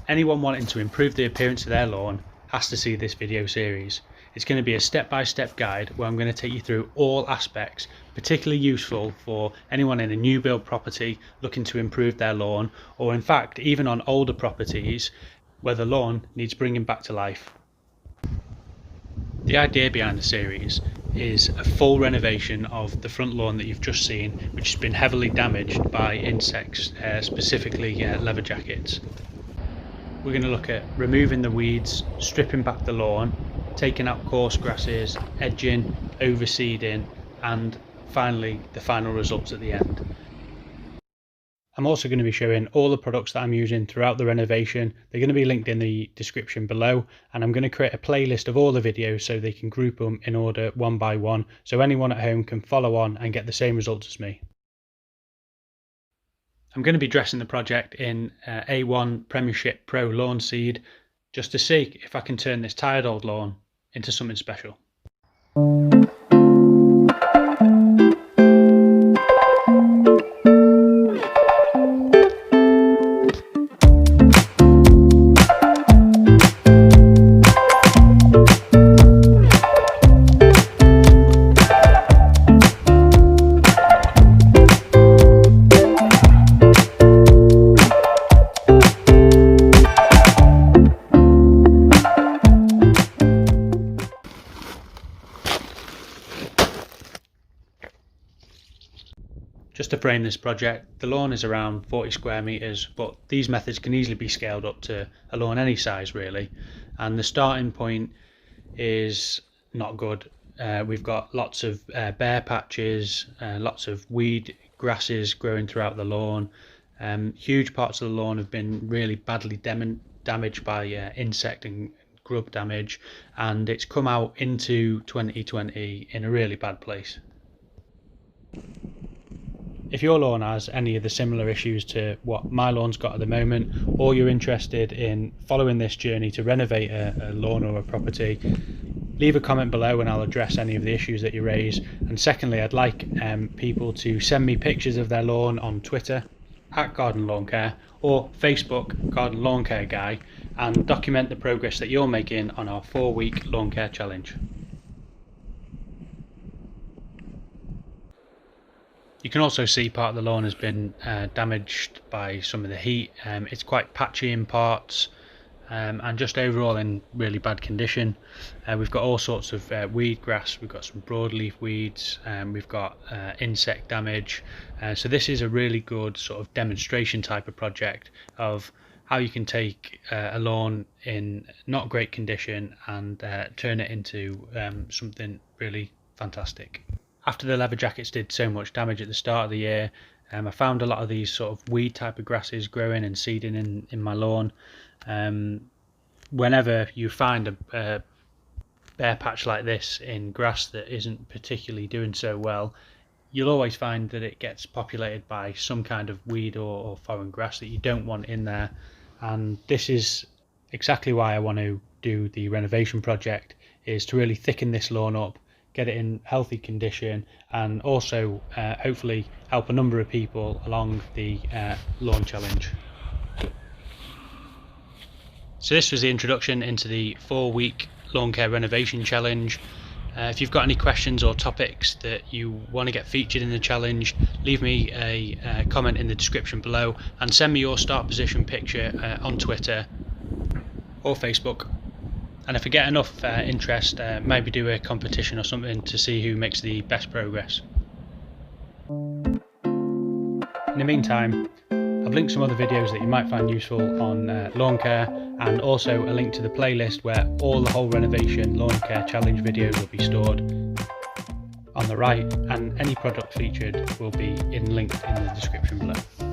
Anyone wanting to improve the appearance of their lawn has to see this video series. It's going to be a step-by-step guide where I'm going to take you through all aspects, particularly useful for anyone in a new build property looking to improve their lawn, or in fact even on older properties where the lawn needs bringing back to life. The idea behind the series is a full renovation of the front lawn that you've just seen, which has been heavily damaged by insects, specifically leather jackets. We're going to look at removing the weeds, stripping back the lawn, taking out coarse grasses, edging, overseeding, and finally the final results at the end. I'm also going to be showing all the products that I'm using throughout the renovation. They're going to be linked in the description below, and I'm going to create a playlist of all the videos so they can group them in order one by one, so anyone at home can follow on and get the same results as me. I'm going to be dressing the project in A1 Premiership Pro Lawn Seed, just to see if I can turn this tired old lawn into something special. Just to frame this project, the lawn is around 40 square metres, but these methods can easily be scaled up to a lawn any size really, and the starting point is not good. We've got lots of bare patches, lots of weed grasses growing throughout the lawn. Huge parts of the lawn have been really badly damaged by insect and grub damage, and it's come out into 2020 in a really bad place. If your lawn has any of the similar issues to what my lawn's got at the moment, or you're interested in following this journey to renovate a lawn or a property, leave a comment below and I'll address any of the issues that you raise. And secondly, I'd like people to send me pictures of their lawn on Twitter at Garden Lawncare or Facebook Garden Lawncare Guy, and document the progress that you're making on our 4-week lawn care challenge. You can also see part of the lawn has been damaged by some of the heat. It's quite patchy in parts, and just overall in really bad condition. We've got all sorts of weed grass, we've got some broadleaf weeds, we've got insect damage. So this is a really good sort of demonstration type of project of how you can take a lawn in not great condition and turn it into something really fantastic. After the leather jackets did so much damage at the start of the year, I found a lot of these sort of weed type of grasses growing and seeding in my lawn. Whenever you find a bare patch like this in grass that isn't particularly doing so well, you'll always find that it gets populated by some kind of weed or foreign grass that you don't want in there. And this is exactly why I want to do the renovation project, is to really thicken this lawn up, get it in healthy condition, and also hopefully help a number of people along the lawn challenge. So this was the introduction into the 4-week lawn care renovation challenge. If you've got any questions or topics that you want to get featured in the challenge, leave me a comment in the description below, and send me your start position picture on Twitter or Facebook. And if I get enough interest, maybe do a competition or something to see who makes the best progress. In the meantime, I've linked some other videos that you might find useful on lawn care, and also a link to the playlist where all the whole renovation lawn care challenge videos will be stored on the right, and any product featured will be linked in the description below.